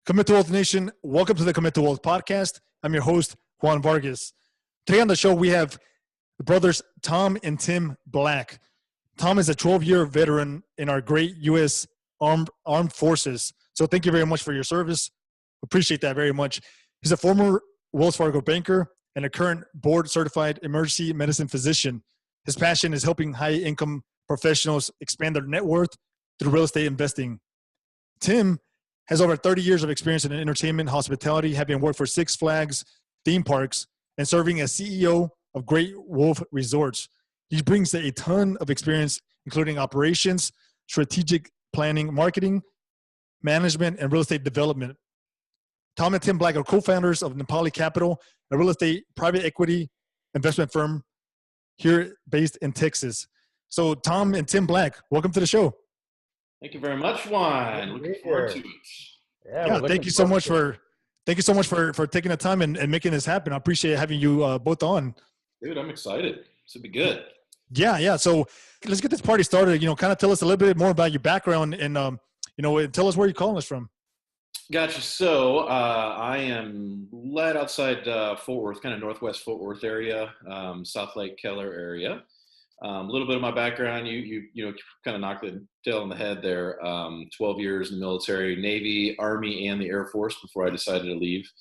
Commit to Wealth Nation, welcome to the Commit to Wealth podcast. I'm your host, Juan Vargas. Today on the show, we have the brothers Tom and Tim Black. Tom is a 12-year veteran in our great U.S. Armed Forces. So thank you very much for your service. Appreciate that very much. He's a former Wells Fargo banker and a current board-certified emergency medicine physician. His passion is helping high-income professionals expand their net worth through real estate investing. Tim has over 30 years of experience in entertainment, hospitality, having worked for Six Flags theme parks, and serving as CEO of Great Wolf Resorts. He brings a ton of experience, including operations, strategic planning, marketing, management, and real estate development. Tom and Tim Black are co-founders of Napali Capital, a real estate private equity investment firm here based in Texas. So Tom and Tim Black, welcome to the show. Thank you very much, Juan. Looking forward to it. Yeah, thank you so much for taking the time and making this happen. I appreciate having you both on. Dude, I'm excited. This will be good. Yeah. So let's get this party started. Kind of tell us a little bit more about your background and tell us where you're calling us from. Gotcha. So I am right outside Fort Worth, kind of northwest Fort Worth area, South Lake Keller area. A little bit of my background, you kind of knocked the tail on the head there. 12 years in the military, Navy, Army, and the Air Force before I decided to leave.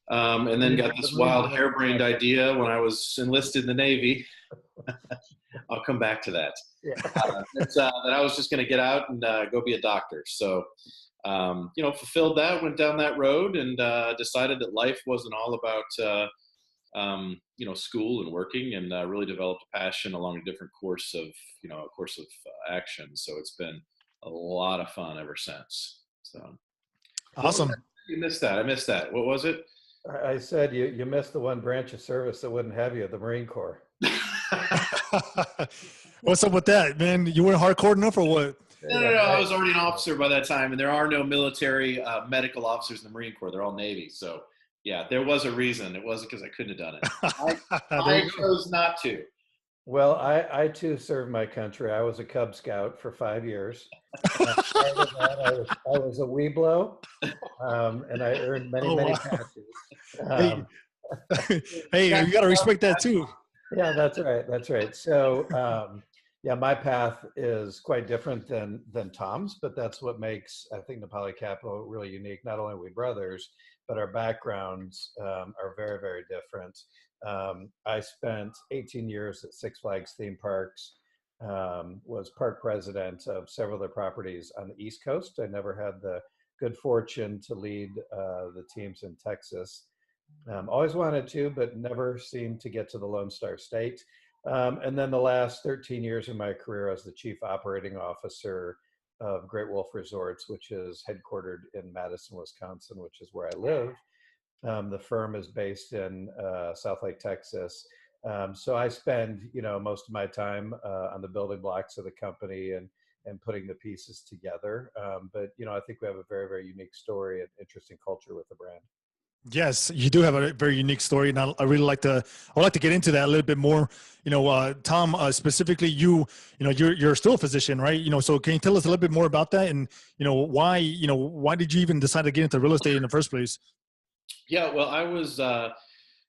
And then got this wild harebrained idea when I was enlisted in the Navy. I'll come back to that. Yeah. That I was just going to get out and go be a doctor. So, fulfilled that, went down that road, and decided that life wasn't all about school and working, and really developed a passion along a different course of action. So it's been a lot of fun ever since. So awesome. You missed that. I missed that. What was it? I said you missed the one branch of service that wouldn't have you, the Marine Corps. What's up with that, man? You weren't hardcore enough or what? No. I was already an officer by that time, and there are no military medical officers in the Marine Corps. They're all Navy. So yeah, there was a reason. It wasn't because I couldn't have done it. I chose not to. Well, I too served my country. I was a Cub Scout for 5 years. I was a Weeblo, and I earned many patches. Hey, you got to respect that too. Yeah, that's right. So, my path is quite different than Tom's, but that's what makes, I think, Napali Capital really unique. Not only are we brothers, but our backgrounds are very, very different. I spent 18 years at Six Flags theme parks, was park president of several of the properties on the East Coast. I never had the good fortune to lead the teams in Texas. Always wanted to, but never seemed to get to the Lone Star State. And then the last 13 years of my career as the chief operating officer of Great Wolf Resorts, which is headquartered in Madison, Wisconsin, which is where I live. The firm is based in South Lake, Texas. So I spend, most of my time on the building blocks of the company and putting the pieces together. But I think we have a very, very unique story and interesting culture with the brand. Yes, you do have a very unique story, and I really like to get into that a little bit more. Tom, specifically, you're still a physician, right? So can you tell us a little bit more about that, and why did you even decide to get into real estate in the first place? Yeah, well, I was a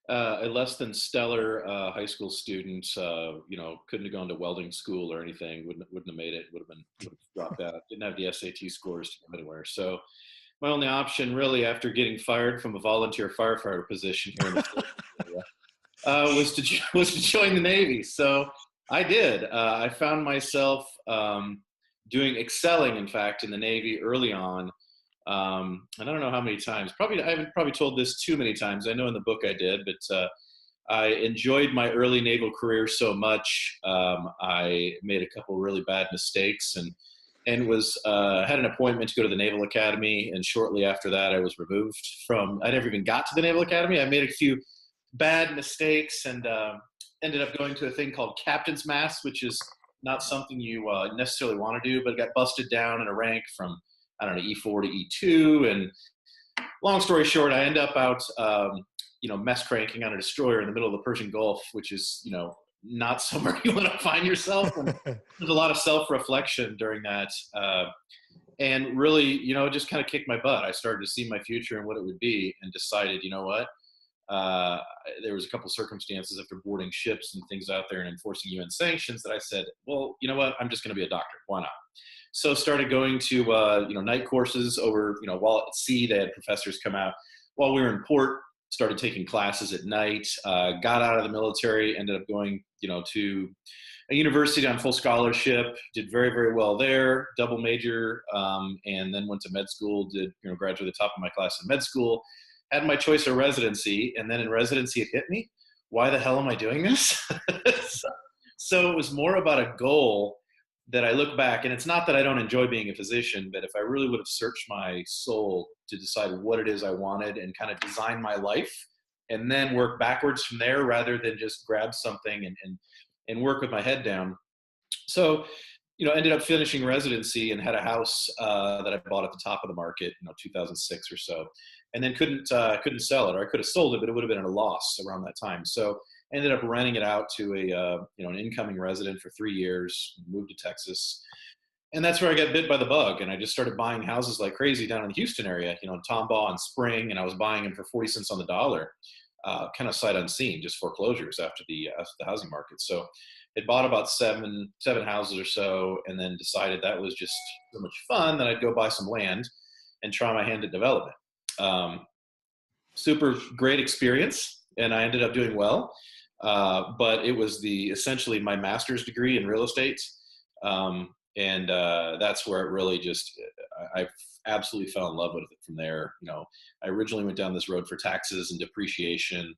less than stellar high school student. Couldn't have gone to welding school or anything. Wouldn't have made it. Would have dropped out. Didn't have the SAT scores to go anywhere. So my only option, really, after getting fired from a volunteer firefighter position here in the area, was to join the Navy. So I did. I found myself excelling, in fact, in the Navy early on. And I don't know how many times. I haven't told this too many times. I know in the book I did, but I enjoyed my early naval career so much. I made a couple really bad mistakes and was had an appointment to go to the Naval Academy, and shortly after that I was removed from. I never even got to the Naval Academy. I made a few bad mistakes and ended up going to a thing called Captain's Mast, which is not something you necessarily want to do, but got busted down in a rank from, I don't know, E4 to E2. And long story short, I end up out, mess cranking on a destroyer in the middle of the Persian Gulf, which is, not somewhere you want to find yourself. And there's a lot of self-reflection during that. and really, it just kind of kicked my butt. I started to see my future and what it would be, and decided, you know what? Uh, there was a couple circumstances after boarding ships and things out there and enforcing UN sanctions that I said, well, you know what? I'm just going to be a doctor. Why not? So started going to night courses over, while at sea. They had professors come out while we were in port. Started taking classes at night. Got out of the military. Ended up going to a university on full scholarship. Did very, very well there. Double major, and then went to med school. Did graduated the top of my class in med school. Had my choice of residency, and then in residency it hit me. Why the hell am I doing this? So it was more about a goal that I look back, and it's not that I don't enjoy being a physician, but if I really would have searched my soul to decide what it is I wanted and kind of design my life and then work backwards from there rather than just grab something and work with my head down. So, ended up finishing residency and had a house that I bought at the top of the market, 2006 or so, and then couldn't sell it, or I could have sold it, but it would have been at a loss around that time. So ended up renting it out to an incoming resident for 3 years, moved to Texas. And that's where I got bit by the bug. And I just started buying houses like crazy down in the Houston area, Tomball and Spring. And I was buying them for 40 cents on the dollar, kind of sight unseen, just foreclosures after the housing market. So had bought about seven houses or so, and then decided that was just so much fun that I'd go buy some land and try my hand at development. Super great experience. And I ended up doing well. But it was essentially my master's degree in real estate. And that's where it really I absolutely fell in love with it from there. I originally went down this road for taxes and depreciation,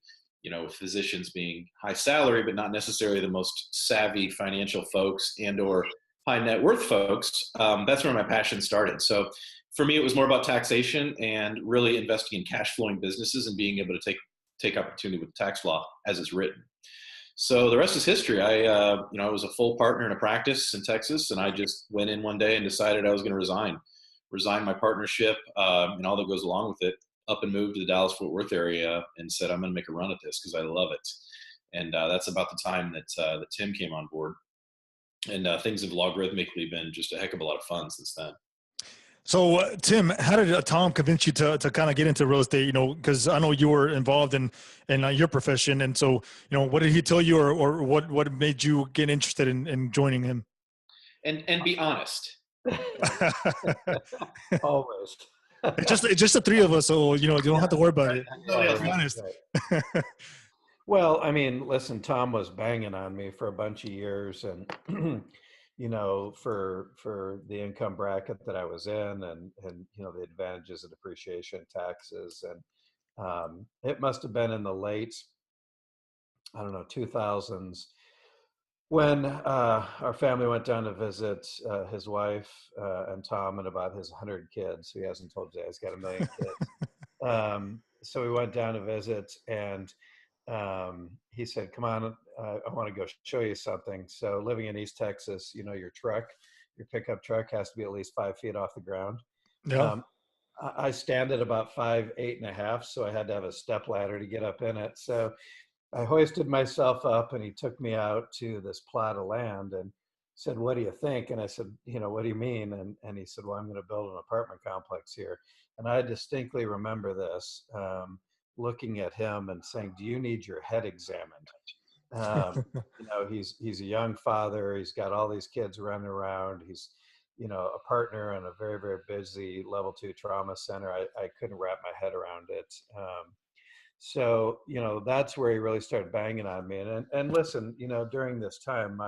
with physicians being high salary, but not necessarily the most savvy financial folks and/or high net worth folks. That's where my passion started. So for me, it was more about taxation and really investing in cash flowing businesses and being able to take opportunity with tax law as it's written. So the rest is history. I was a full partner in a practice in Texas, and I just went in one day and decided I was going to resign my partnership and all that goes along with it, up and moved to the Dallas-Fort Worth area, and said, I'm going to make a run at this because I love it. And that's about the time that Tim came on board. And things have logarithmically been just a heck of a lot of fun since then. So, Tim, how did Tom convince you to kind of get into real estate? Because I know you were involved in your profession, and so what did he tell you, or what made you get interested in joining him? And be honest. Always. It's just the three of us, so you don't have to worry about it. Be honest. Right. Well, I mean, listen, Tom was banging on me for a bunch of years, and for the income bracket that I was in, and the advantages of depreciation, taxes, and it must have been in the late, I don't know, 2000s when our family went down to visit his wife and Tom and about his 100 kids. He hasn't told you he's got 1 million kids. So we went down to visit, and he said, come on, I want to go show you something. So living in East Texas, your pickup truck has to be at least 5 feet off the ground. Yeah. I stand at about 5'8.5", so I had to have a step ladder to get up in it. So I hoisted myself up, and he took me out to this plot of land and said, what do you think? And I said, what do you mean? And he said, well, I'm going to build an apartment complex here. And I distinctly remember this, looking at him and saying, do you need your head examined? He's a young father. He's got all these kids running around. He's, a partner in a very, very busy level 2 trauma center. I couldn't wrap my head around it. So, that's where he really started banging on me. And listen, during this time,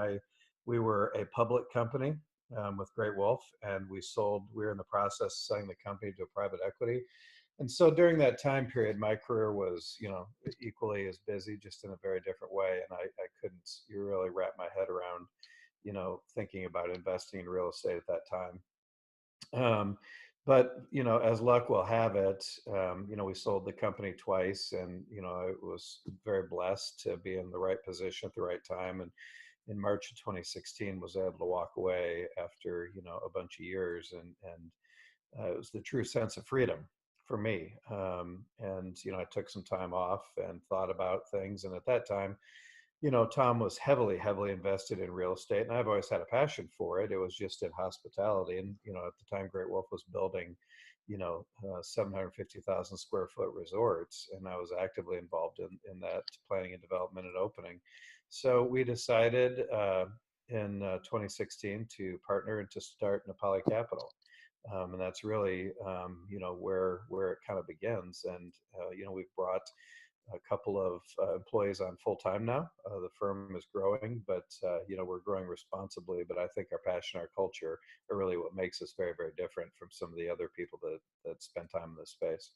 we were a public company with Great Wolf, and we were in the process of selling the company to a private equity. And so during that time period, my career was, equally as busy, just in a very different way. And I couldn't really wrap my head around, thinking about investing in real estate at that time. But, as luck will have it, we sold the company twice, and, I was very blessed to be in the right position at the right time. And in March of 2016 was able to walk away after, a bunch of years. And it was the true sense of freedom for me. And, I took some time off and thought about things. And at that time, Tom was heavily invested in real estate, and I've always had a passion for it. It was just in hospitality. And, at the time, Great Wolf was building, 750,000 square foot resorts. And I was actively involved in that planning and development and opening. So we decided in 2016 to partner and to start Napali Capital. And that's really, where it kind of begins. And, we've brought a couple of employees on full time now. The firm is growing, but we're growing responsibly. But I think our passion, our culture, are really what makes us very, very different from some of the other people that spend time in this space.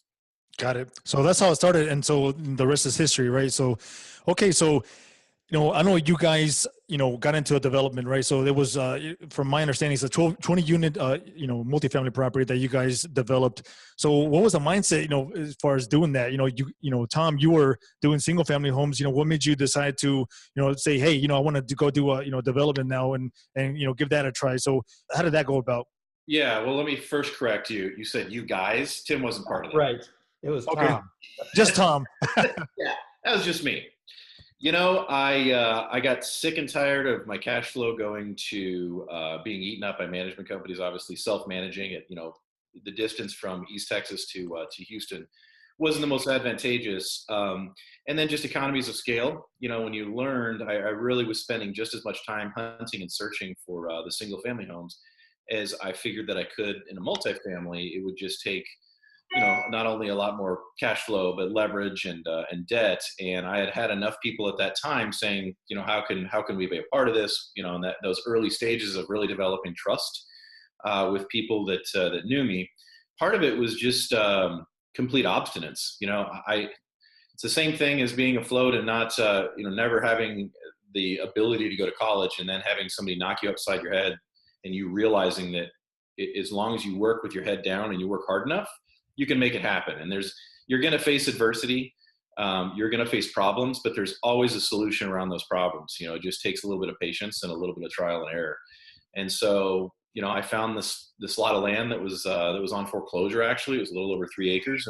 Got it. So that's how it started, and so the rest is history, right? So, okay, so I know you guys, got into a development, right? So there was, from my understanding, it's a 20 unit, multifamily property that you guys developed. So what was the mindset, as far as doing that? Tom, you were doing single family homes. What made you decide to, say, hey, I want to go do a, development now and give that a try. So how did that go about? Yeah, well, let me first correct you. You said you guys. Tim wasn't part of that. Right. It was okay. Tom. Just Tom. Yeah, that was just me. I got sick and tired of my cash flow going to being eaten up by management companies. Obviously, self-managing it. The distance from East Texas to Houston wasn't the most advantageous. And then just economies of scale. When you learned, I really was spending just as much time hunting and searching for the single-family homes as I figured that I could in a multifamily. It would just take not only a lot more cash flow, but leverage and debt. And I had enough people at that time saying, how can we be a part of this? And those early stages of really developing trust with people that knew me. Part of it was just complete obstinance. It's the same thing as being afloat and not, never having the ability to go to college and then having somebody knock you upside your head and you realizing that as long as you work with your head down and you work hard enough, you can make it happen. And you're going to face adversity. You're going to face problems, but there's always a solution around those problems. It just takes a little bit of patience and a little bit of trial and error. And so, I found this lot of land that was on foreclosure. Actually, it was a little over 3 acres,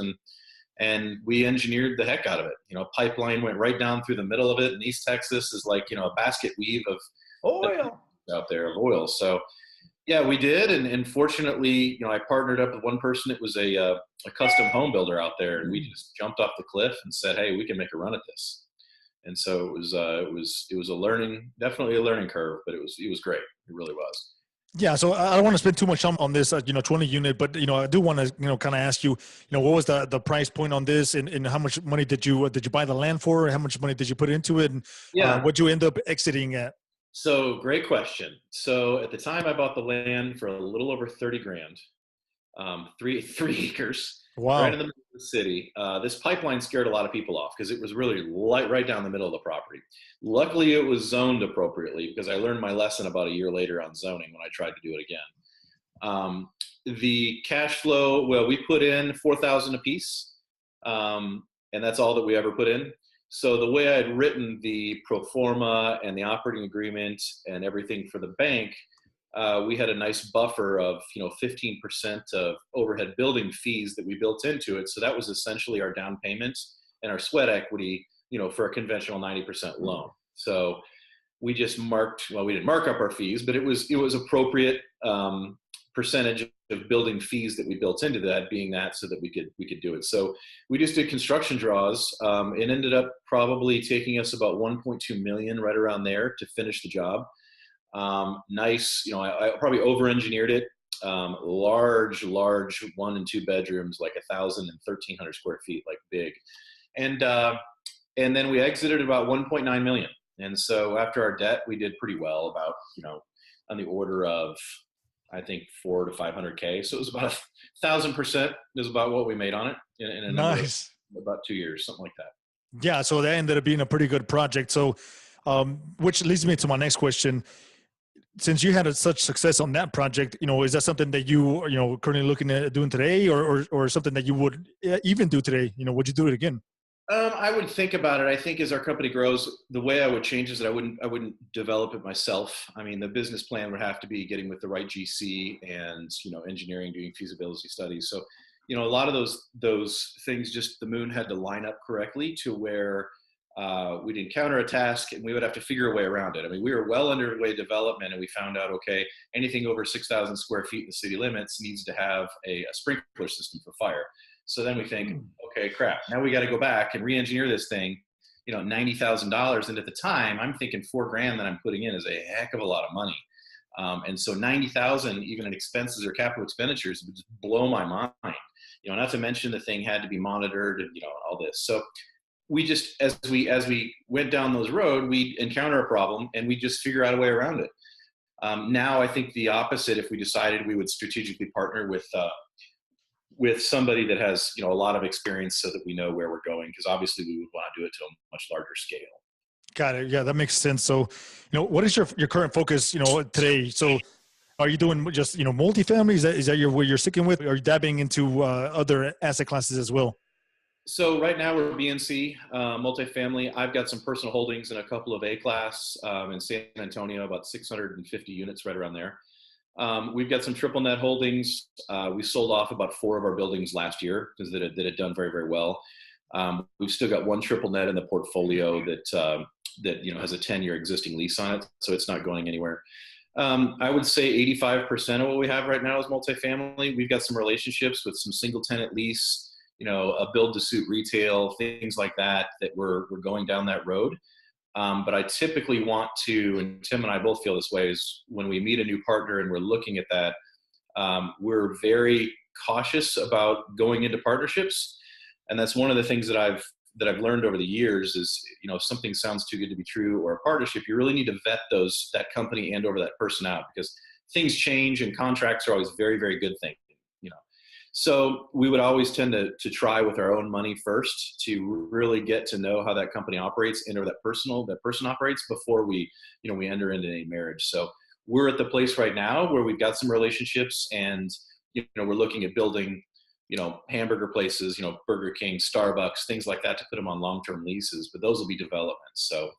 and we engineered the heck out of it. Pipeline went right down through the middle of it. And East Texas is like, a basket weave of oil out there of oil. So yeah, we did. And fortunately, I partnered up with one person. It was a custom home builder out there, and we just jumped off the cliff and said, hey, we can make a run at this. And so it was definitely a learning curve, but it was great. It really was. Yeah, so I don't want to spend too much time on this, 20 unit, but I do want to, kind of ask you, what was the price point on this, and how much money did you buy the land for? How much money did you put into it, and what'd you end up exiting at? So great question. So at the time, I bought the land for a little over 30 grand, 3 acres. Wow. Right in the middle of the city. This pipeline scared a lot of people off because it was really right down the middle of the property. Luckily, it was zoned appropriately because I learned my lesson about a year later on zoning when I tried to do it again. The cash flow, well, we put in $4,000 a piece, and that's all that we ever put in. So the way I had written the pro forma and the operating agreement and everything for the bank, we had a nice buffer of 15% of overhead building fees that we built into it. So that was essentially our down payment and our sweat equity, for a conventional 90% loan. So we just we didn't mark up our fees, but it was appropriate percentage of building fees that we built into that, being that so that we could do it. So we just did construction draws. It ended up probably taking us about 1.2 million right around there to finish the job. Nice, I probably over-engineered it. Large 1 and 2 bedrooms, like 1,000 and 1,300 square feet, like big. And then we exited about 1.9 million. And so after our debt, we did pretty well, about, on the order of, I think 400 to 500K. So it was about 1,000% is about what we made on it in nice. About 2 years, something like that. Yeah. So that ended up being a pretty good project. So, which leads me to my next question. Since you had such success on that project, is that something that you currently looking at doing today, or something that you would even do today? Would you do it again? I would think about it. I think as our company grows, the way I would change is that I wouldn't develop it myself. I mean, the business plan would have to be getting with the right GC and, engineering, doing feasibility studies. So, a lot of those things, just the moon had to line up correctly to where we'd encounter a task and we would have to figure a way around it. I mean, we were well underway development, and we found out, okay, anything over 6,000 square feet in the city limits needs to have a sprinkler system for fire. So then we think, okay, crap, now we got to go back and re-engineer this thing, $90,000. And at the time, I'm thinking $4,000 that I'm putting in is a heck of a lot of money. And so 90,000, even in expenses or capital expenditures, would just blow my mind. Not to mention the thing had to be monitored and all this. So we just, as we went down those road, we encounter a problem and we just figure out a way around it. Now I think the opposite. If we decided we would strategically partner with somebody that has a lot of experience, so that we know where we're going, because obviously we would want to do it to a much larger scale. Got it. Yeah, that makes sense. So, what is your current focus, today? So are you doing just, multifamily? Is that what you're sticking with? Or are you dabbing into other asset classes as well? So right now we're BNC, multifamily. I've got some personal holdings in a couple of A-class in San Antonio, about 650 units right around there. We've got some triple net holdings. We sold off about 4 of our buildings last year because that had done very, very well. We've still got 1 triple net in the portfolio that has a 10-year existing lease on it, so it's not going anywhere. I would say 85% of what we have right now is multifamily. We've got some relationships with some single tenant lease, a build to suit retail, things like that we're going down that road. But I typically want to, and Tim and I both feel this way, is when we meet a new partner and we're looking at that, we're very cautious about going into partnerships. And that's one of the things that I've learned over the years is, if something sounds too good to be true, or a partnership, you really need to vet that company and over that person out, because things change and contracts are always very, very good things. So we would always tend to try with our own money first to really get to know how that company operates and or that person operates before we enter into any marriage. So we're at the place right now where we've got some relationships, and we're looking at building hamburger places, Burger King, Starbucks, things like that, to put them on long-term leases, but those will be developments. So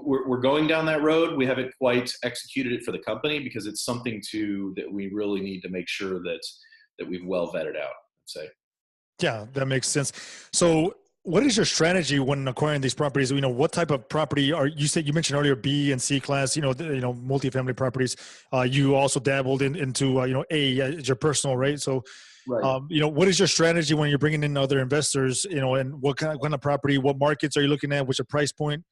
we're going down that road. We haven't quite executed it for the company because it's something that we really need to make sure that we've well vetted out, I'd say. Yeah, that makes sense. So what is your strategy when acquiring these properties? What type of property you mentioned earlier, B and C class, multifamily properties. You also dabbled into, A as your personal, right? So, right. What is your strategy when you're bringing in other investors, and what kind of property, what markets are you looking at? What's your price point?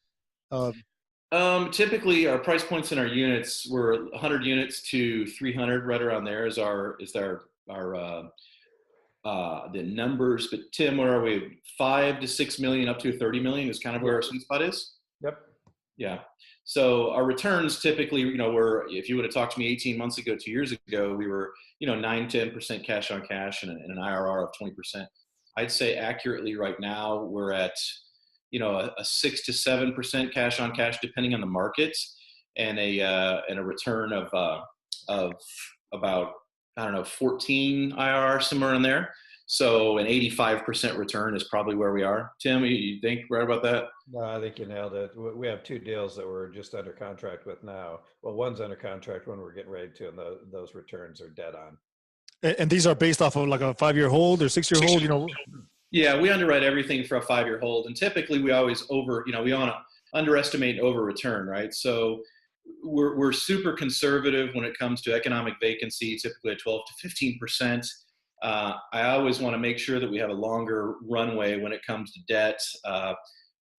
Typically our price points in our units were 100 units to 300, right around there is the numbers. But Tim, where are we? 5 to 6 million up to 30 million is kind of where our sweet spot is. Yep. Yeah. So our returns typically, were, if you would have talked to me 18 months ago, 2 years ago, we were, 9-10% cash on cash and an IRR of 20%. I'd say accurately right now we're at, a 6 to 7% cash on cash, depending on the market, and a return of about, 14 IRR, somewhere in there. So an 85% return is probably where we are. Tim, you think right about that? No, I think you nailed it. We have 2 deals that we're just under contract with now. Well, one's under contract, one we're getting ready to, and those returns are dead on. And these are based off of like a 5-year hold or 6-year hold, Yeah, we underwrite everything for a 5-year hold, and typically we always we want to underestimate and over return, right? So we're super conservative when it comes to economic vacancy, typically at 12 to 15%. I always want to make sure that we have a longer runway when it comes to debt.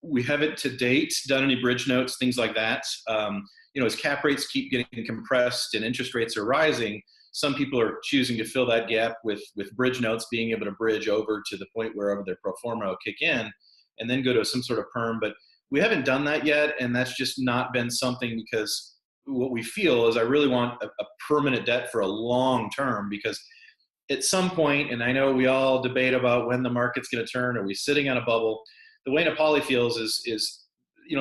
We haven't to date done any bridge notes, things like that. As cap rates keep getting compressed and interest rates are rising, some people are choosing to fill that gap with bridge notes, being able to bridge over to the point wherever their pro forma will kick in and then go to some sort of perm. But we haven't done that yet, and that's just not been something, because what we feel is I really want a permanent debt for a long term, because at some point, and I know we all debate about when the market's going to turn, are we sitting on a bubble? The way Napali feels is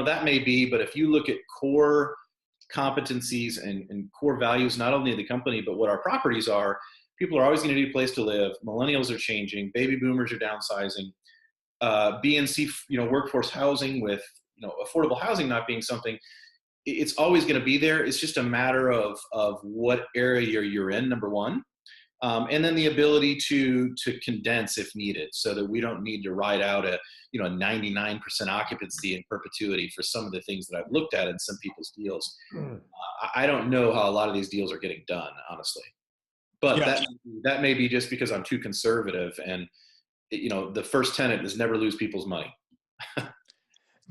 that may be, but if you look at core competencies and core values, not only of the company, but what our properties are, people are always going to need a place to live. Millennials are changing. Baby boomers are downsizing. B and C, workforce housing with, affordable housing not being something, it's always going to be there. It's just a matter of what area you're in, number one. And then the ability to condense if needed, so that we don't need to ride out a 99% occupancy in perpetuity for some of the things that I've looked at in some people's deals. I don't know how a lot of these deals are getting done, honestly. But Yeah. that may be just because I'm too conservative, and the first tenet is never lose people's money.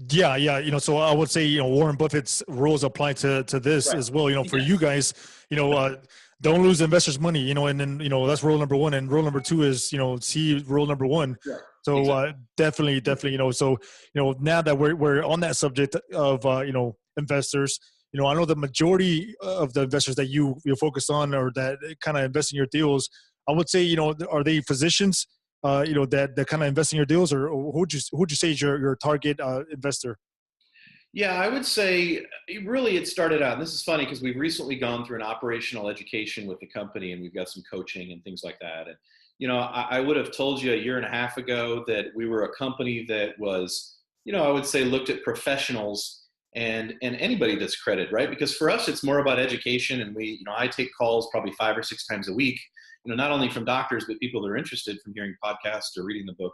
Yeah. So I would say, Warren Buffett's rules apply to this Right. as well. For Yes. you guys, don't lose investors' money, and then, that's rule number one. And rule number two is, see rule number one. Right. So Exactly. definitely, so, now that we're on that subject of, investors, I know the majority of the investors that you focus on, or that kind of invest in your deals, I would say, are they physicians, that kind of invest in your deals, or who would you say is your target investor? Yeah, I would say really it started out, and this is funny because we've recently gone through an operational education with the company, and we've got some coaching and things like that. And, I would have told you a year and a half ago that we were a company that was, I would say looked at professionals and anybody that's credited, right? Because for us, it's more about education. And I take calls probably 5 or 6 times a week, not only from doctors, but people that are interested from hearing podcasts or reading the book.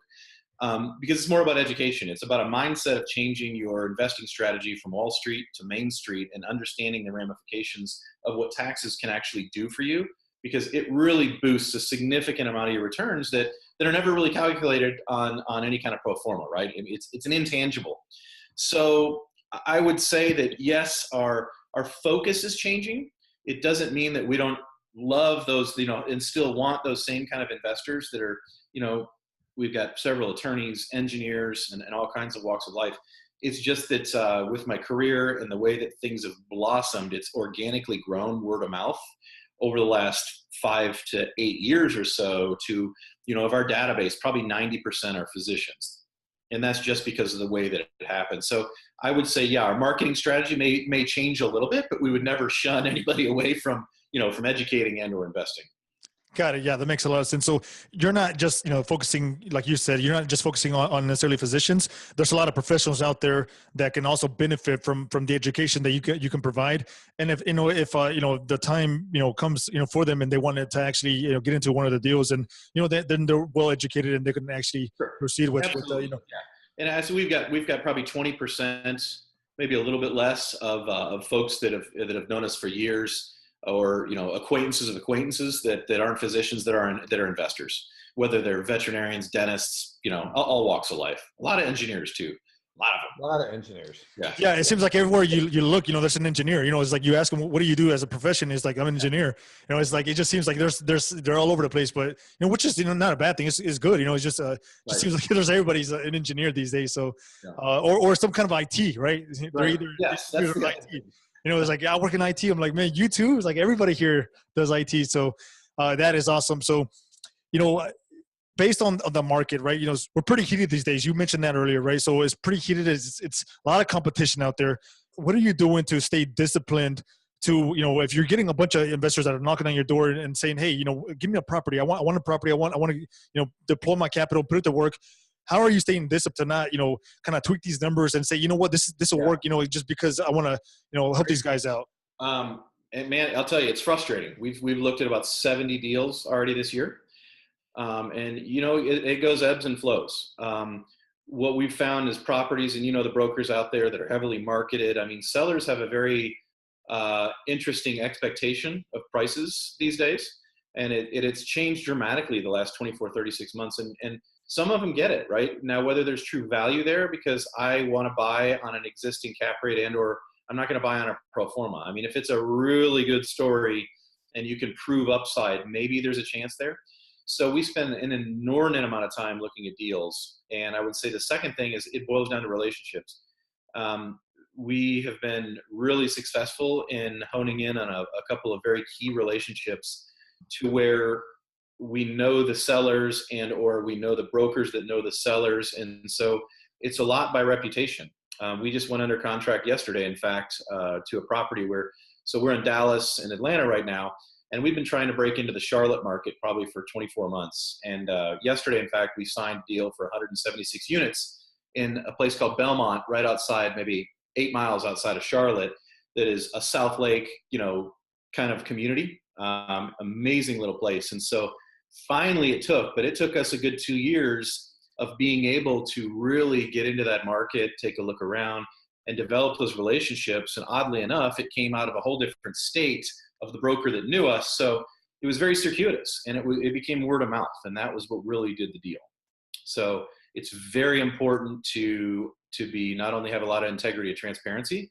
Because it's more about education. It's about a mindset of changing your investing strategy from Wall Street to Main Street, and understanding the ramifications of what taxes can actually do for you, because it really boosts a significant amount of your returns that are never really calculated on any kind of pro forma, right? It's an intangible. So I would say that, yes, our focus is changing. It doesn't mean that we don't love those, and still want those same kind of investors that are, we've got several attorneys, engineers, and all kinds of walks of life. It's just that with my career and the way that things have blossomed, it's organically grown word of mouth over the last 5 to 8 years or so to, of our database, probably 90% are physicians. And that's just because of the way that it happened. So I would say, yeah, our marketing strategy may change a little bit, but we would never shun anybody away from educating and or investing. Got it. Yeah, that makes a lot of sense. So you're not just, focusing, like you said, you're not just focusing on necessarily physicians. There's a lot of professionals out there that can also benefit from the education that you can provide. And if the time, comes, for them, and they wanted to actually, get into one of the deals, and, then they're well educated and they can actually proceed with, Yeah. And as we've got probably 20%, maybe a little bit less of folks that have known us for years, or acquaintances of acquaintances that aren't physicians, that are investors, whether they're veterinarians, dentists, all walks of life. A lot of engineers too. A lot of them. A lot of engineers. Yeah. It seems like everywhere you look, there's an engineer. It's like you ask them, what do you do as a profession? It's like, I'm an engineer. It's like, it just seems like they're all over the place, but which is not a bad thing. It's good. It's just just seems like there's everybody's an engineer these days. So or some kind of IT, right? They're either yes, that's the IT. It's like, I work in IT. I'm like, man, you too? It's like everybody here does IT. So that is awesome. So, based on the market, right? We're pretty heated these days. You mentioned that earlier, right? So it's pretty heated. It's a lot of competition out there. What are you doing to stay disciplined to, if you're getting a bunch of investors that are knocking on your door and saying, hey, give me a property. I want a property. I want to, deploy my capital, put it to work. How are you staying disciplined to not, kind of tweak these numbers and say, what, this will work, just because I want to, help these guys out? And man, I'll tell you, it's frustrating. We've looked at about 70 deals already this year. And it goes ebbs and flows. What we've found is properties, and the brokers out there that are heavily marketed. I mean, sellers have a very interesting expectation of prices these days, and it's changed dramatically the last 24, 36 months. And some of them get it right now, whether there's true value there, because I want to buy on an existing cap rate, and or I'm not going to buy on a pro forma. I mean, if it's a really good story and you can prove upside, maybe there's a chance there. So we spend an inordinate amount of time looking at deals. And I would say the second thing is it boils down to relationships. We have been really successful in honing in on a couple of very key relationships, to where we know the sellers and or we know the brokers that know the sellers. And so it's a lot by reputation. We just went under contract yesterday, in fact, to a property so we're in Dallas and Atlanta right now. And we've been trying to break into the Charlotte market probably for 24 months. And yesterday, in fact, we signed a deal for 176 units in a place called Belmont, right outside, maybe 8 miles outside of Charlotte, that is a South Lake, kind of community. Amazing little place. And so finally it took us a good 2 years of being able to really get into that market, take a look around, and develop those relationships. And oddly enough, it came out of a whole different state of the broker that knew us. So it was very circuitous, and it became word of mouth. And that was what really did the deal. So it's very important to be, not only have a lot of integrity and transparency,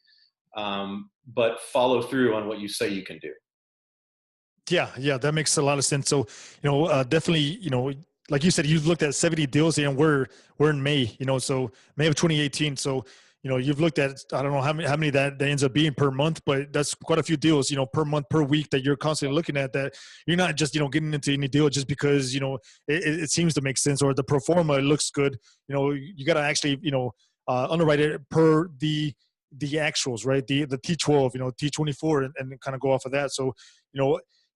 but follow through on what you say you can do. Yeah, that makes a lot of sense. So, definitely, like you said, you've looked at 70 deals, and we're in May, so May of 2018. So, you've looked at, I don't know how many that ends up being per month, but that's quite a few deals, per month, per week, that you're constantly looking at, that you're not just, getting into any deal just because, it seems to make sense, or the pro forma looks good. You got to actually, underwrite it per the actuals, right? The T12, T24, and kind of go off of that. So,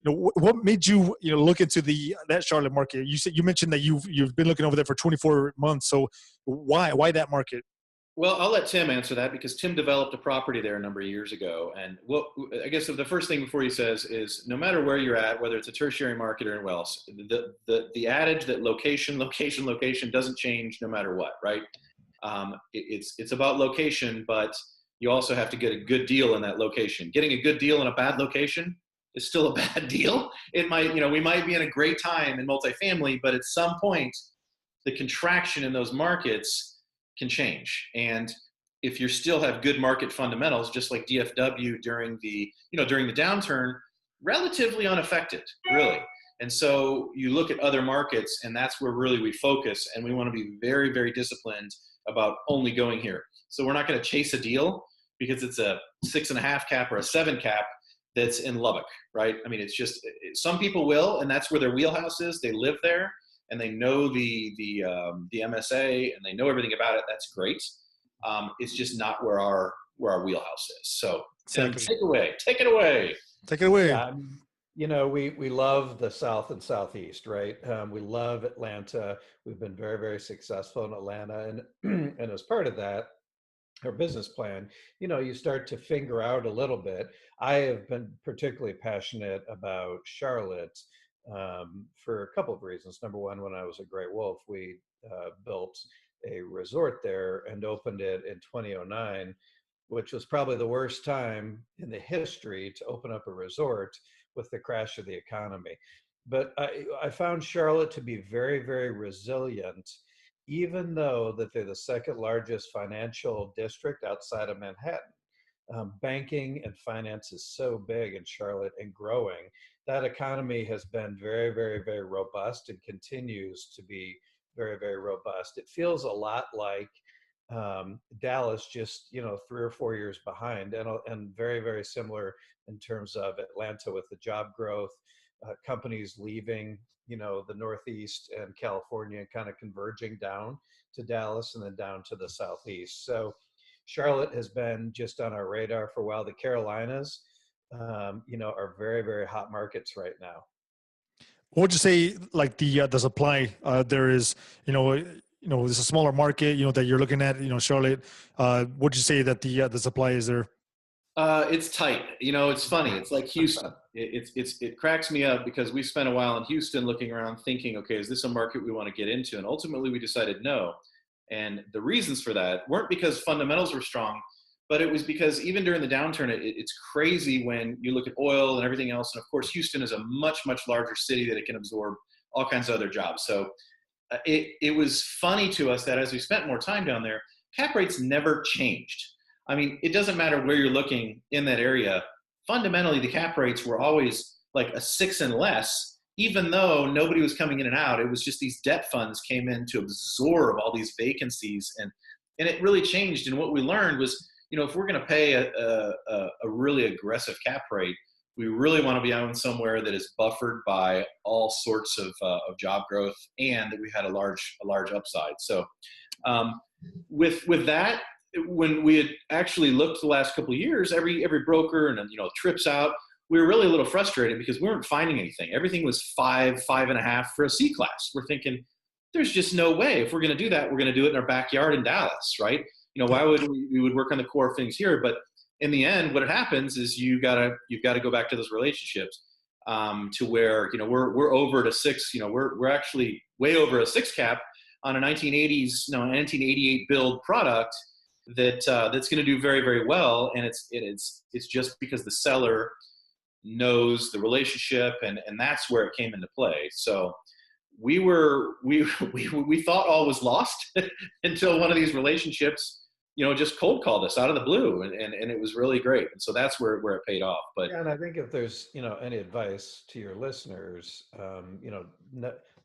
what made you, look into that Charlotte market? You mentioned that you've been looking over there for 24 months. So why that market? Well, I'll let Tim answer that, because Tim developed a property there a number of years ago. And I guess the first thing before he says is, no matter where you're at, whether it's a tertiary market or anywhere else, the adage that location doesn't change no matter what, right? It's about location, but you also have to get a good deal in that location. Getting a good deal in a bad location is still a bad deal. It might, we might be in a great time in multifamily, but at some point, the contraction in those markets can change. And if you still have good market fundamentals, just like DFW during the downturn, relatively unaffected, really. And so you look at other markets, and that's where really we focus, and we want to be very, very disciplined about only going here. So we're not going to chase a deal because it's a 6.5 cap or a 7 cap that's in Lubbock, right? I mean, it's just, some people will, and that's where their wheelhouse is. They live there, and they know the MSA, and they know everything about it. That's great. It's just not where our wheelhouse is. So Exactly. Take it away. Yeah, we love the South and Southeast, right? We love Atlanta. We've been very, very successful in Atlanta, and and as part of that, our business plan, you start to finger out a little bit. I have been particularly passionate about Charlotte for a couple of reasons. Number one, when I was a Great Wolf, we built a resort there and opened it in 2009, which was probably the worst time in the history to open up a resort with the crash of the economy. But I found Charlotte to be very, very resilient, even though that they're the second largest financial district outside of Manhattan. Banking and finance is so big in Charlotte and growing. That economy has been very, very, very robust and continues to be very, very robust. It feels a lot like Dallas, just 3 or 4 years behind, and very, very similar in terms of Atlanta with the job growth, companies leaving the Northeast and California, kind of converging down to Dallas and then down to the Southeast. So Charlotte has been just on our radar for a while. The Carolinas, are very, very hot markets right now. What would you say, like the supply there is, it's a smaller market, that you're looking at, Charlotte. Would you say that the supply is there? It's tight. It's funny. It's like Houston. It cracks me up, because we spent a while in Houston looking around thinking, okay, is this a market we want to get into? And ultimately we decided no. And the reasons for that weren't because fundamentals were strong, but it was because even during the downturn, it's crazy when you look at oil and everything else. And of course, Houston is a much, much larger city that it can absorb all kinds of other jobs. So it was funny to us that as we spent more time down there, cap rates never changed. I mean, it doesn't matter where you're looking in that area. Fundamentally, the cap rates were always like a 6 and less, even though nobody was coming in and out. It was just these debt funds came in to absorb all these vacancies. And it really changed. And what we learned was, if we're going to pay a really aggressive cap rate, we really want to be owned somewhere that is buffered by all sorts of job growth, and that we had a large upside. So with that, when we had actually looked the last couple of years, every broker and trips out, we were really a little frustrated because we weren't finding anything. Everything was 5.5 for a C class. We're thinking, there's just no way. If we're going to do that, we're going to do it in our backyard in Dallas, right? Why would we would work on the core things here? But in the end, what happens is you've got to go back to those relationships. to where, we're over at a six, we're actually way over a six cap on a 1988 build product that's going to do very, very well. And it's just because the seller knows the relationship, and that's where it came into play. So we thought all was lost until one of these relationships, just cold called us out of the blue, and it was really great. And so that's where it paid off. But yeah, and I think if there's any advice to your listeners,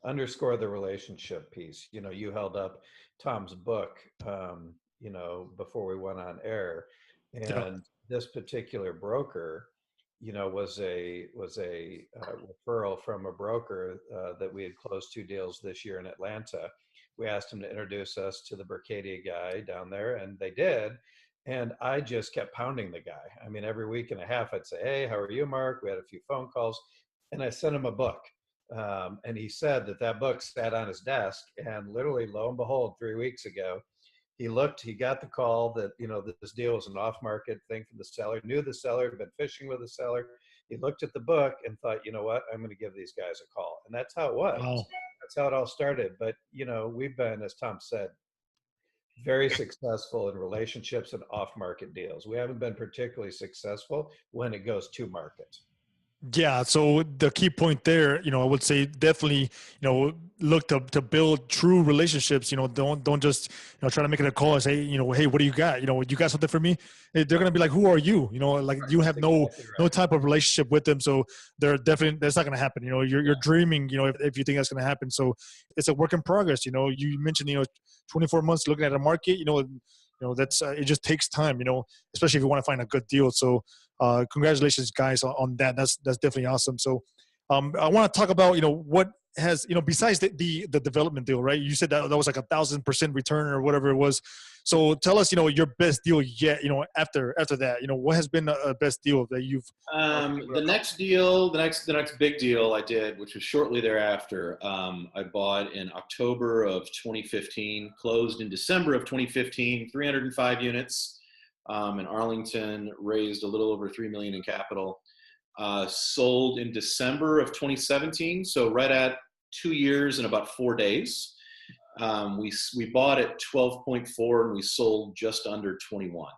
underscore the relationship piece. You held up Tom's book, before we went on air, Yeah. and this particular broker, was a referral from a broker that we had closed 2 deals this year in Atlanta. We asked him to introduce us to the Berkadia guy down there, and they did. And I just kept pounding the guy. I mean, every week and a half, I'd say, "Hey, how are you, Mark?" We had a few phone calls, and I sent him a book. And he said that book sat on his desk, and literally, lo and behold, 3 weeks ago, he got the call that, that this deal was an off-market thing from the seller, knew the seller, had been fishing with the seller. He looked at the book and thought, you know what, I'm going to give these guys a call. And that's how it was. Wow. That's how it all started. But, we've been, as Tom said, very successful in relationships and off-market deals. We haven't been particularly successful when it goes to market. Yeah. So the key point there, I would say definitely, look to build true relationships. Don't just, try to make it a call and say, hey, what do you got? You got something for me? They're going to be like, who are you? Like you have no type of relationship with them. So that's not going to happen. You're dreaming, if you think that's going to happen. So it's a work in progress. You mentioned, 24 months looking at a market, that's it just takes time, especially if you want to find a good deal. So congratulations guys on that. That's definitely awesome. So I want to talk about, what has, besides the development deal, right? You said that was like 1,000% return or whatever it was. So tell us, your best deal yet, after that, what has been a best deal that you've the next big deal I did, which was shortly thereafter, I bought in October of 2015, closed in December of 2015, 305 units in Arlington, raised a little over $3 million in capital, sold in December of 2017. So right at 2 years and about 4 days. We bought at 12.4 and we sold just under 21.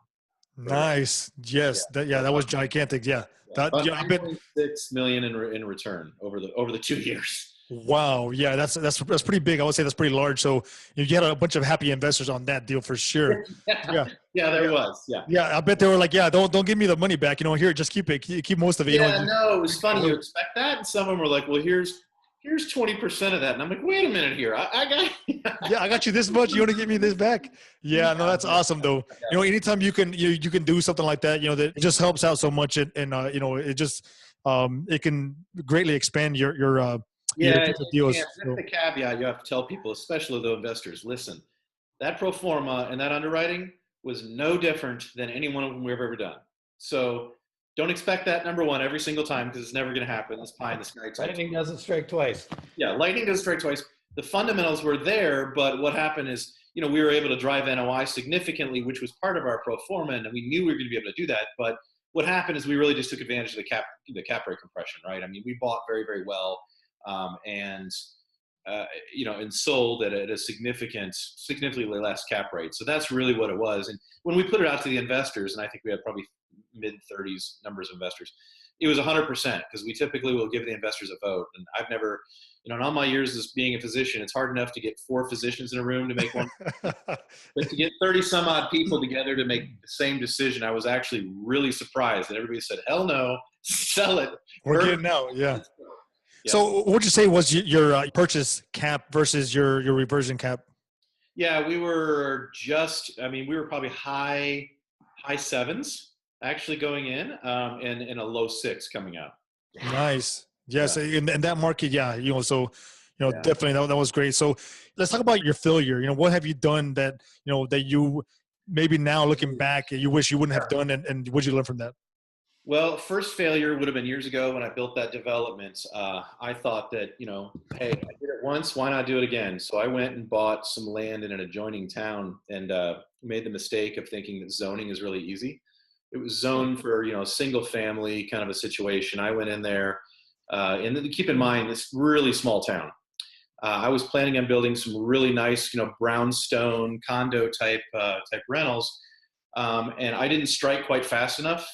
Nice. Yes. That was gigantic. Yeah. About $9.6 million in return over the 2 years. Wow. Yeah. That's pretty big. I would say that's pretty large. So you get a bunch of happy investors on that deal for sure. Yeah. There was. Yeah. Yeah. I bet they were like, yeah, don't give me the money back. Here, just keep it. Keep most of it. Yeah. No, it was funny. You expect that. And some of them were like, well, here's 20% of that. And I'm like, wait a minute here. I got you this much. You want to give me this back? Yeah, no, that's awesome though. Anytime you can do something like that, that it just helps out so much. And it just, it can greatly expand your deals. That's the caveat you have to tell people, especially the investors. Listen, that pro forma and that underwriting was no different than any one of them we've ever done. So don't expect that, number one, every single time, because it's never going to happen. It's pie in the sky. Lightning doesn't strike twice. Yeah, lightning doesn't strike twice. The fundamentals were there, but what happened is, we were able to drive NOI significantly, which was part of our pro forma, and we knew we were going to be able to do that. But what happened is we really just took advantage of the cap rate compression, right? I mean, we bought very, very well, and sold at a significantly less cap rate. So that's really what it was. And when we put it out to the investors, and I think we had probably mid-30s numbers of investors, it was 100% because we typically will give the investors a vote. And I've never, in all my years as being a physician, it's hard enough to get 4 physicians in a room to make one. But to get 30 some odd people together to make the same decision, I was actually really surprised. And everybody said, hell no, sell it. We're getting out. Yeah. Yeah. So what would you say was your purchase cap versus your reversion cap? Yeah, we were probably high 7s actually going in, and a low 6 coming out. Nice. Yes. Yeah. In that market. Yeah. Definitely that was great. So let's talk about your failure. What have you done that you maybe now looking back, you wish you wouldn't have done, and what did you learn from that? Well, first failure would have been years ago when I built that development. I thought that, hey, I did it once, why not do it again? So I went and bought some land in an adjoining town and made the mistake of thinking that zoning is really easy. It was zoned for, single family kind of a situation. I went in there And then keep in mind, this really small town. I was planning on building some really nice, brownstone condo type rentals, and I didn't strike quite fast enough.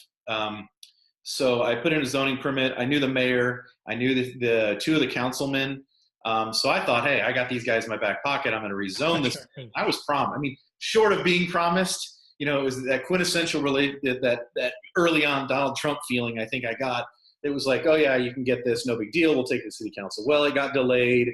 So I put in a zoning permit. I knew the mayor. I knew the two of the councilmen. So I thought, hey, I got these guys in my back pocket. I'm going to rezone this. I was promised. I mean, short of being promised, it was that quintessential that early on Donald Trump feeling I think I got. It was like, oh yeah, you can get this, no big deal. We'll take it to city council. Well, it got delayed.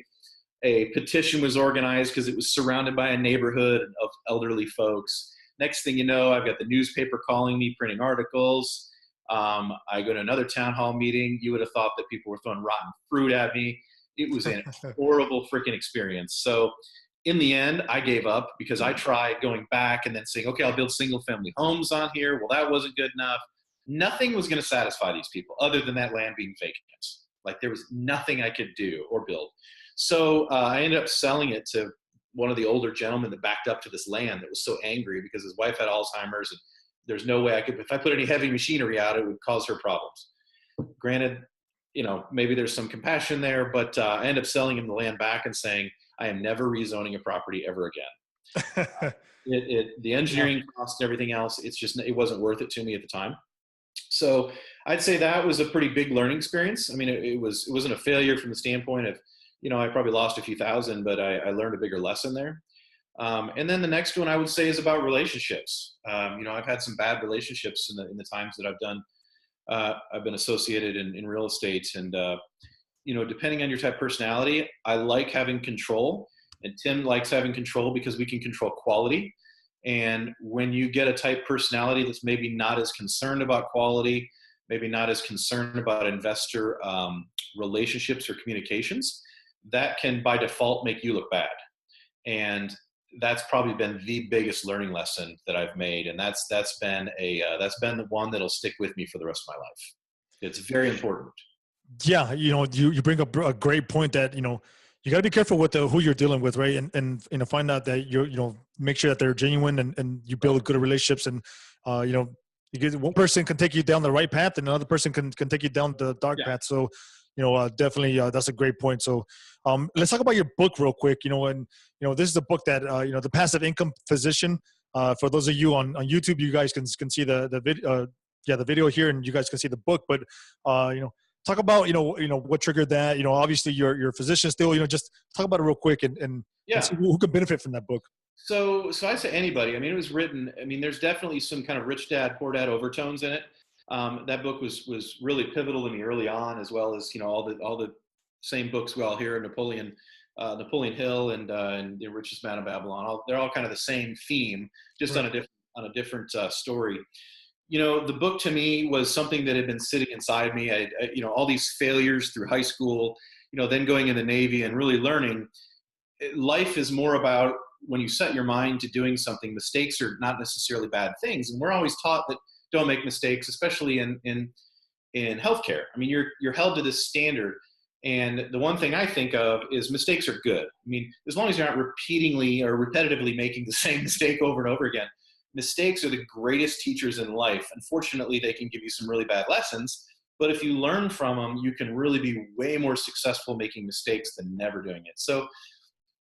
A petition was organized because it was surrounded by a neighborhood of elderly folks. Next thing you know, I've got the newspaper calling me, printing articles. I go to another town hall meeting. You would have thought that people were throwing rotten fruit at me. It was a horrible freaking experience. So in the end, I gave up because I tried going back and then saying, okay, I'll build single family homes on here. Well, that wasn't good enough. Nothing was going to satisfy these people other than that land being vacant. Like there was nothing I could do or build. So I ended up selling it to one of the older gentlemen that backed up to this land that was so angry because his wife had Alzheimer's and there's no way I could, if I put any heavy machinery out, it would cause her problems. Granted, maybe there's some compassion there, but I ended up selling him the land back and saying, I am never rezoning a property ever again. The engineering costs and everything else, it wasn't worth it to me at the time. So I'd say that was a pretty big learning experience. I mean, it wasn't a failure from the standpoint of, I probably lost a few thousand, but I learned a bigger lesson there. And then the next one I would say is about relationships. I've had some bad relationships in the times that I've been associated in real estate. And, depending on your type of personality, I like having control. And Tim likes having control because we can control quality. And when you get a type personality that's maybe not as concerned about quality, maybe not as concerned about investor relationships or communications, that can by default make you look bad. And that's probably been the biggest learning lesson that I've made. And that's been the one that'll stick with me for the rest of my life. It's very important. Yeah. You bring up a great point that, you got to be careful with who you're dealing with. Right. And find out that make sure that they're genuine and you build good relationships. And, one person can take you down the right path and another person can take you down the dark path. So, definitely that's a great point. So let's talk about your book real quick, this is a book that, The Passive Income Physician. For those of you on YouTube, you guys can see the video here and you guys can see the book, but, talk about, what triggered that, obviously you're a physician still, just talk about it real quick and see who could benefit from that book. So I say anybody. I mean, it was written. I mean, there's definitely some kind of rich dad, poor dad overtones in it. That book was really pivotal to me early on, as well as all the same books we all hear, Napoleon Hill and The Richest Man of Babylon. They're all kind of the same theme, just right. on a different story. The book to me was something that had been sitting inside me. I all these failures through high school, then going in the Navy and really learning. Life is more about when you set your mind to doing something, mistakes are not necessarily bad things. And we're always taught that don't make mistakes, especially in healthcare. I mean, you're held to this standard. And the one thing I think of is mistakes are good. I mean, as long as you're not repeatedly or repetitively making the same mistake over and over again, mistakes are the greatest teachers in life. Unfortunately, they can give you some really bad lessons, but if you learn from them, you can really be way more successful making mistakes than never doing it. So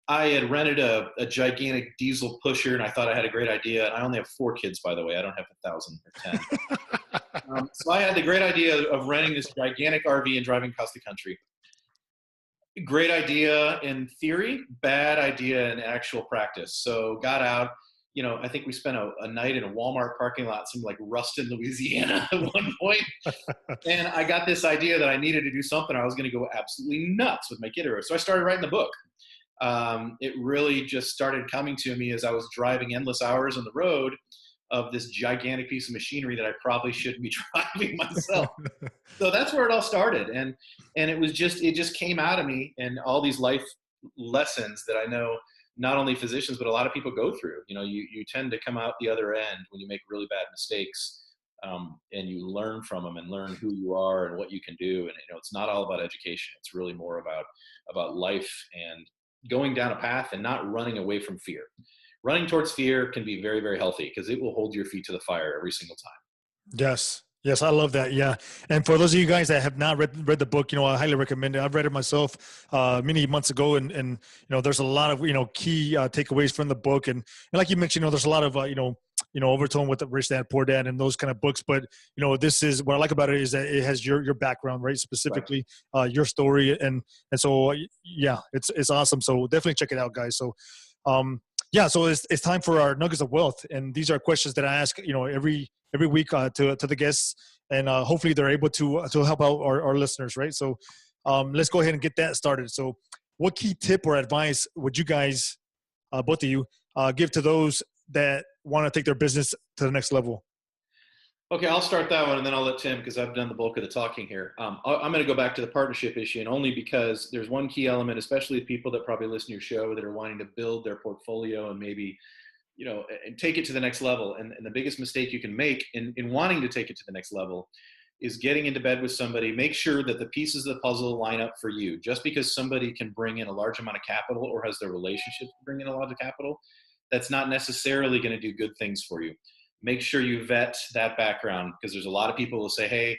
I had rented a gigantic diesel pusher and I thought I had a great idea. And I only have 4 kids, by the way. I don't have 1,000 or 10. So I had the great idea of renting this gigantic RV and driving across the country. Great idea in theory, bad idea in actual practice. So got out, I think we spent a night in a Walmart parking lot, some like Ruston, Louisiana at one point. And I got this idea that I needed to do something. I was going to go absolutely nuts with my kiddo. So I started writing the book. It really just started coming to me as I was driving endless hours on the road of this gigantic piece of machinery that I probably shouldn't be driving myself. So that's where it all started. And it just came out of me, and all these life lessons that I know not only physicians, but a lot of people go through. You tend to come out the other end when you make really bad mistakes, and you learn from them and learn who you are and what you can do. And, it's not all about education. It's really more about life and going down a path and not running away from fear. Running towards fear can be very, very healthy because it will hold your feet to the fire every single time. Yes. Yes, I love that. Yeah, and for those of you guys that have not read the book, I highly recommend it. I've read it myself many months ago, and there's a lot of key takeaways from the book, and like you mentioned, there's a lot of overtone with the Rich Dad Poor Dad and those kind of books. But this is what I like about it is that it has your background, right? Specifically, your story, and so yeah, it's awesome. So definitely check it out, guys. So. Yeah, so it's time for our nuggets of wealth, and these are questions that I ask, every week to the guests, and hopefully they're able to help out our listeners, right? So, let's go ahead and get that started. So, what key tip or advice would you guys, both of you, give to those that want to take their business to the next level? Okay, I'll start that one, and then I'll let Tim, because I've done the bulk of the talking here. I'm going to go back to the partnership issue, and only because there's one key element, especially the people that probably listen to your show that are wanting to build their portfolio and maybe, and take it to the next level. And the biggest mistake you can make in wanting to take it to the next level is getting into bed with somebody. Make sure that the pieces of the puzzle line up for you. Just because somebody can bring in a large amount of capital or has the relationship to bring in a lot of capital, that's not necessarily going to do good things for you. Make sure you vet that background, because there's a lot of people who will say, hey,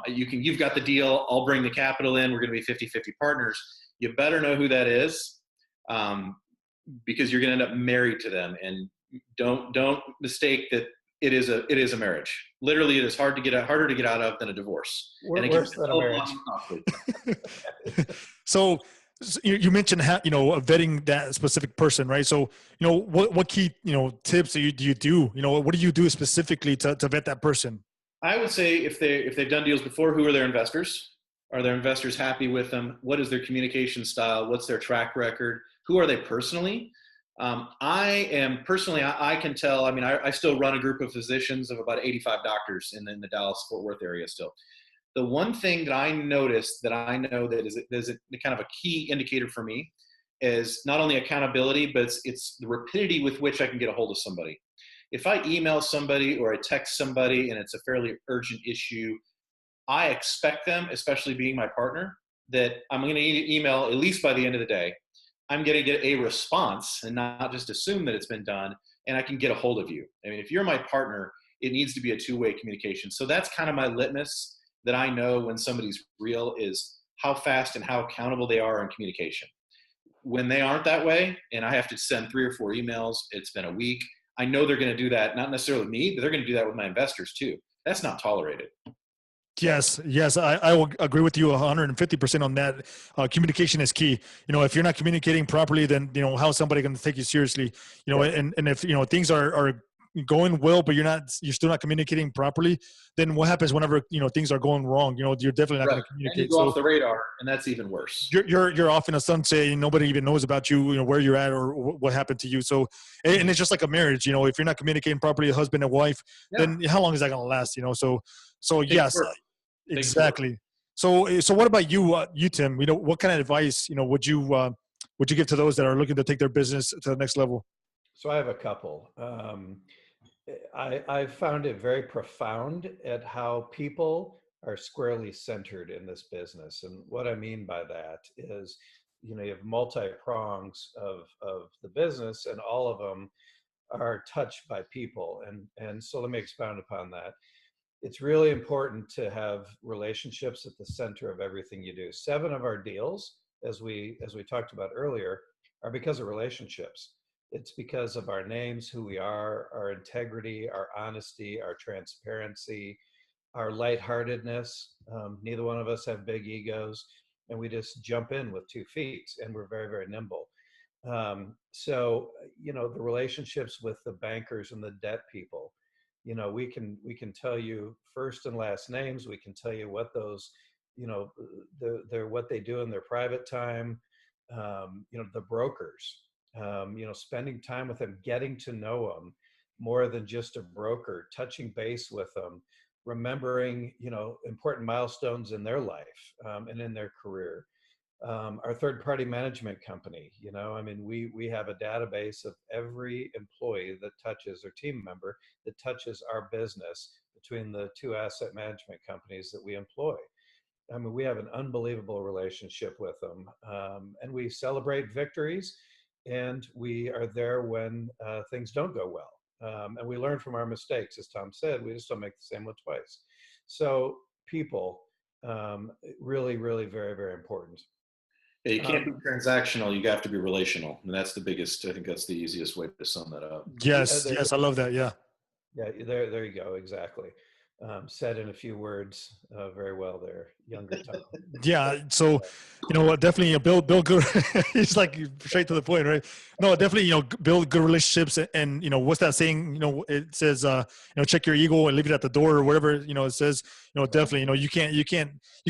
you've got the deal. I'll bring the capital in. We're going to be 50-50 partners. You better know who that is, because you're going to end up married to them. And don't mistake that it is a marriage. Literally, it is harder to get out of than a divorce. Worse than a marriage. So you mentioned vetting that specific person, right? So what key tips do you do? What do you do specifically to vet that person? I would say if they've done deals before, who are their investors? Are their investors happy with them? What is their communication style? What's their track record? Who are they personally? I can tell. I mean, I still run a group of physicians of about 85 doctors in the Dallas-Fort Worth area still. The one thing that I noticed that I know that is kind of a key indicator for me is not only accountability, but it's the rapidity with which I can get a hold of somebody. If I email somebody or I text somebody and it's a fairly urgent issue, I expect them, especially being my partner, that I'm going to need an email at least by the end of the day. I'm going to get a response and not just assume that it's been done, and I can get a hold of you. I mean, if you're my partner, it needs to be a two-way communication. So that's kind of my litmus that I know when somebody's real, is how fast and how accountable they are in communication. When they aren't that way, and I have to send 3 or 4 emails, it's been a week, I know they're going to do that, not necessarily with me, but they're going to do that with my investors too. That's not tolerated. Yes, I will agree with you 150% on that. Communication is key. If you're not communicating properly, then how is somebody going to take you seriously? And if things are going well, but you're still not communicating properly, then what happens whenever things are going wrong? You're definitely not going to communicate. And you go off the radar, and that's even worse. You're off in a sunset. Nobody even knows about you. Where you're at or what happened to you. So, and it's just like a marriage. If you're not communicating properly, husband and wife, then how long is that going to last? So yes, exactly. So what about you, Tim? What kind of advice would you give to those that are looking to take their business to the next level? So I have a couple. I found it very profound at how people are squarely centered in this business. And what I mean by that is, you have multi-prongs of the business, and all of them are touched by people. And so let me expound upon that. It's really important to have relationships at the center of everything you do. 7 of our deals, as we talked about earlier, are because of relationships. It's because of our names, who we are, our integrity, our honesty, our transparency, our lightheartedness. Neither one of us have big egos, and we just jump in with 2 feet, and we're very, very nimble. So, the relationships with the bankers and the debt people, we can tell you first and last names. We can tell you what those, they're what they do in their private time. The brokers. Spending time with them, getting to know them more than just a broker, touching base with them, remembering, important milestones in their life and in their career. Our third-party management company, we have a database of every employee that touches, or team member that touches our business between the 2 asset management companies that we employ. We have an unbelievable relationship with them, and we celebrate victories. And we are there when things don't go well. And we learn from our mistakes. As Tom said, we just don't make the same one twice. So people, really, really very, very important. Yeah, you can't be transactional. You have to be relational, and that's the biggest. I think that's the easiest way to sum that up. Yeah, Yes, yes, I love that. Yeah. yeah, there you go. Exactly. Said in a few words, very well there, younger Tom. Yeah. So, definitely build good. It's like straight to the point, right? No, definitely, build good relationships and, what's that saying? It says, check your ego and leave it at the door or whatever, it says, definitely, you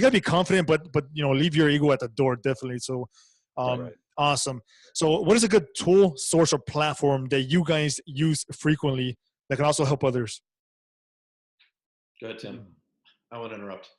gotta be confident, but, leave your ego at the door. Definitely. So, Right. awesome. So what is a good tool, source, or platform that you guys use frequently that can also help others? Go ahead, Tim. I won't interrupt.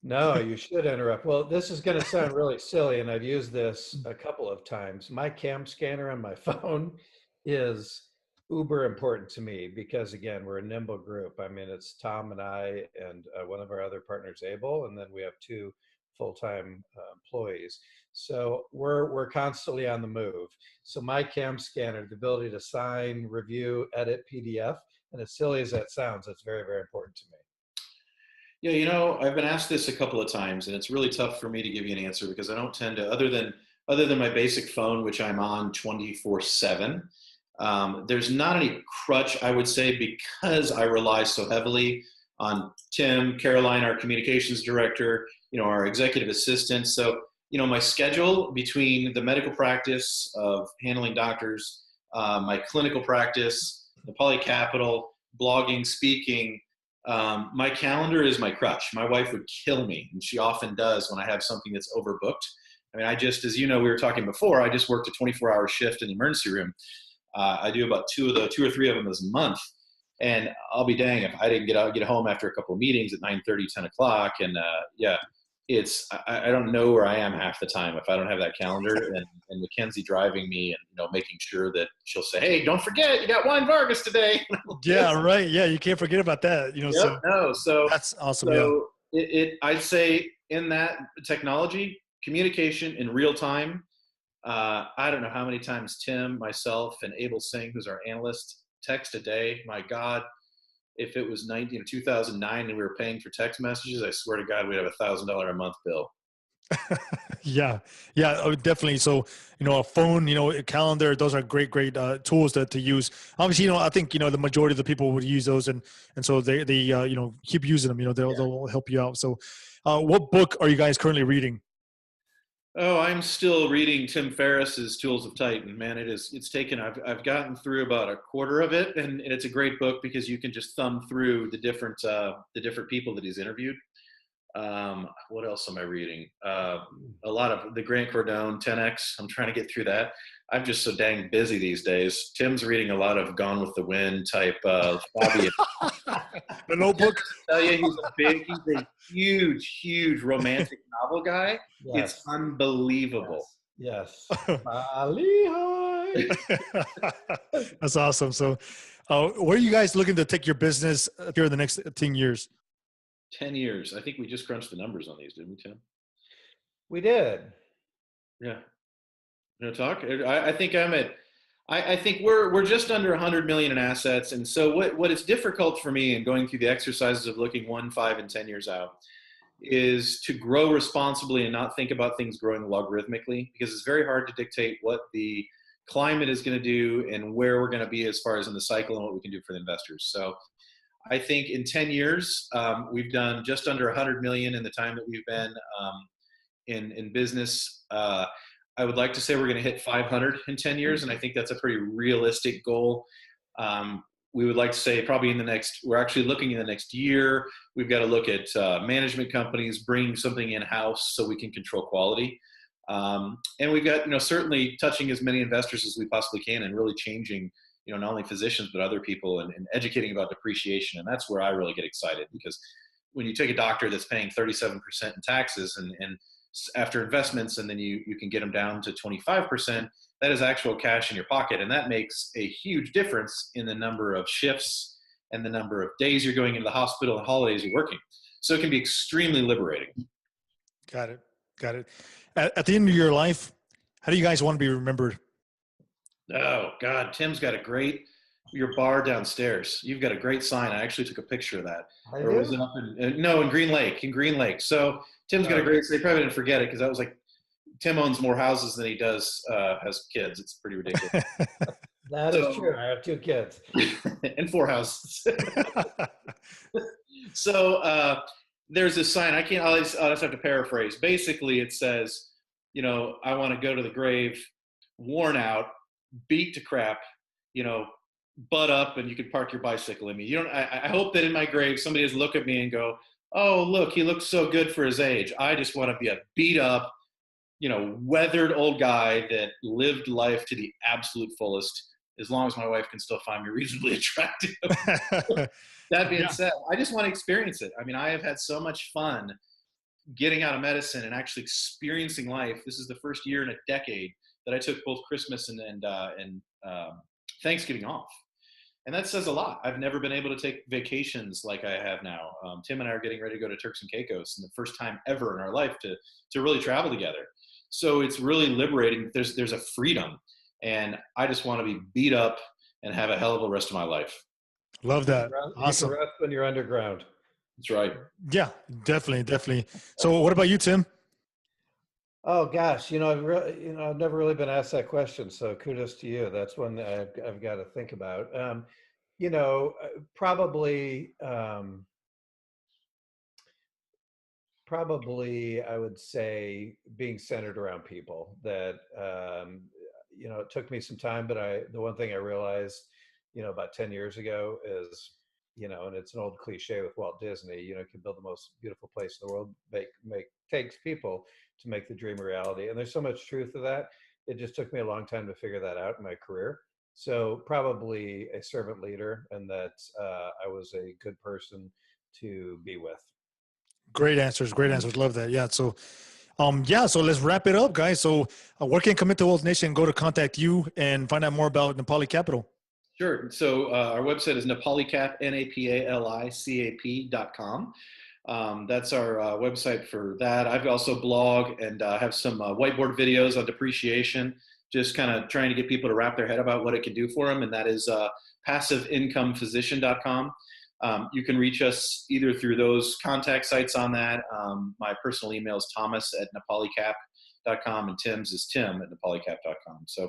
No, you should interrupt. Well, this is going to sound really silly, and I've used this a couple of times. My cam scanner on my phone is uber important to me because, again, we're a nimble group. I mean, it's Tom and I and one of our other partners, Abel, and then we have two full-time employees. So we're constantly on the move. So my cam scanner, the ability to sign, review, edit PDF, and as silly as that sounds, it's very, very important to me. Yeah, I've been asked this a couple of times, and it's really tough for me to give you an answer because I don't tend to, other than my basic phone, which I'm on 24/7. There's not any crutch, I would say, because I rely so heavily on Tim, Caroline, our communications director, our executive assistant. So, my schedule between the medical practice of handling doctors, my clinical practice, Napali Capital, blogging, speaking. My calendar is my crutch. My wife would kill me, and she often does when I have something that's overbooked. I mean, as we were talking before, I just worked a 24-hour shift in the emergency room. I do about two or three of them a month, and I'll be dang if I didn't get home after a couple of meetings at 9:30, 10 o'clock, and I don't know where I am half the time if I don't have that calendar, and Mackenzie driving me and making sure that she'll say, "Hey, don't forget, you got Juan Vargas today." Yeah, right. Yeah, you can't forget about that. So that's awesome. So I'd say in that technology, communication in real time. I don't know how many times Tim, myself, and Abel Singh, who's our analyst, text a day. My God, if it was 2009 and we were paying for text messages, I swear to God, we'd have $1,000 a month bill. Yeah, definitely. So, a phone, a calendar, those are great tools to use. Obviously, I think, the majority of the people would use those and so they keep using them, they'll help you out. So, what book are you guys currently reading? Oh, I'm still reading Tim Ferriss's Tools of Titan. Man, I've gotten through about a quarter of it, and it's a great book because you can just thumb through the different people that he's interviewed. What else am I reading? A lot of the Grant Cardone 10X. I'm trying to get through that. I'm just so dang busy these days. Tim's reading a lot of Gone with the Wind type Bobby. The Notebook. I tell you, he's a huge romantic novel guy. Yes. It's unbelievable. Yes. That's awesome. So, where are you guys looking to take your business here in the next 10 years? 10 years. I think we just crunched the numbers on these, didn't we, Tim? We did. Yeah. You talk? I think I think we're just under 100 million in assets. And so what is difficult for me in going through the exercises of looking 1, 5, and 10 years out is to grow responsibly and not think about things growing logarithmically, because it's very hard to dictate what the climate is going to do and where we're going to be as far as in the cycle and what we can do for the investors. So I think in 10 years, we've done just under 100 million in the time that we've been in business. I would like to say we're going to hit 500 in 10 years, and I think that's a pretty realistic goal. We would like to say probably we're actually looking in the next year, we've got to look at management companies, bringing something in-house so we can control quality. And we've got, certainly touching as many investors as we possibly can and really changing not only physicians, but other people and educating about depreciation. And that's where I really get excited, because when you take a doctor that's paying 37% in taxes and after investments, and then you can get them down to 25%, that is actual cash in your pocket. And that makes a huge difference in the number of shifts and the number of days you're going into the hospital and holidays you're working. So it can be extremely liberating. Got it. At the end of your life, how do you guys want to be remembered? Oh God, Tim's got a great your bar downstairs. You've got a great sign. I actually took a picture of that. I Or was do? it up in Green Lake, So Tim's got a great, they probably didn't forget it because that was like, Tim owns more houses than he does, has kids. It's pretty ridiculous. That is true. I have 2 kids. And 4 houses. So there's this sign. I'll just have to paraphrase. Basically, it says, I want to go to the grave, worn out, beat to crap, butt up, and you can park your bicycle in me. I hope that in my grave, somebody doesn't look at me and go, oh, look, he looks so good for his age. I just want to be a beat up, weathered old guy that lived life to the absolute fullest, as long as my wife can still find me reasonably attractive. That being said, I just want to experience it. I mean, I have had so much fun getting out of medicine and actually experiencing life. This is the first year in a decade that I took both Christmas and Thanksgiving off. And that says a lot. I've never been able to take vacations like I have now. Tim and I are getting ready to go to Turks and Caicos, and the first time ever in our life to really travel together. So it's really liberating. There's a freedom, and I just want to be beat up and have a hell of a rest of my life. Love that. Awesome. You can rest when you're underground. That's right. Yeah, definitely. So what about you, Tim? Oh gosh, I've never really been asked that question. So kudos to you. That's one that I've got to think about. Probably I would say being centered around people. That it took me some time, but the one thing I realized, about 10 years ago is, and it's an old cliche with Walt Disney, you can build the most beautiful place in the world, takes people to make the dream a reality. And there's so much truth to that. It just took me a long time to figure that out in my career. So probably a servant leader, and that I was a good person to be with. Great answers. Love that. Yeah. So, so let's wrap it up, guys. So where can Commit to Wealth Nation go to contact you and find out more about Napali Capital? Sure. So our website is napalicap, napalicap.com. That's our website for that. I've also blog and have some whiteboard videos on depreciation, just kind of trying to get people to wrap their head about what it can do for them. And that is passiveincomephysician.com. You can reach us either through those contact sites on that. My personal email is thomas@napalicap.com, and Tim's is tim@napalicap.com. So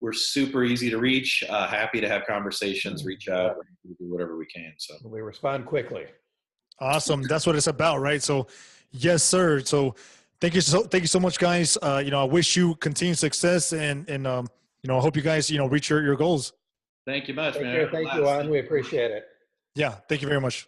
we're super easy to reach. Happy to have conversations, reach out, do whatever we can. So we respond quickly. Awesome. That's what it's about, right? So yes, sir. So thank you so much, guys. I wish you continued success and I hope you guys, reach your goals. Thank you much, man. Thank you, Juan. We appreciate it. Yeah. Thank you very much.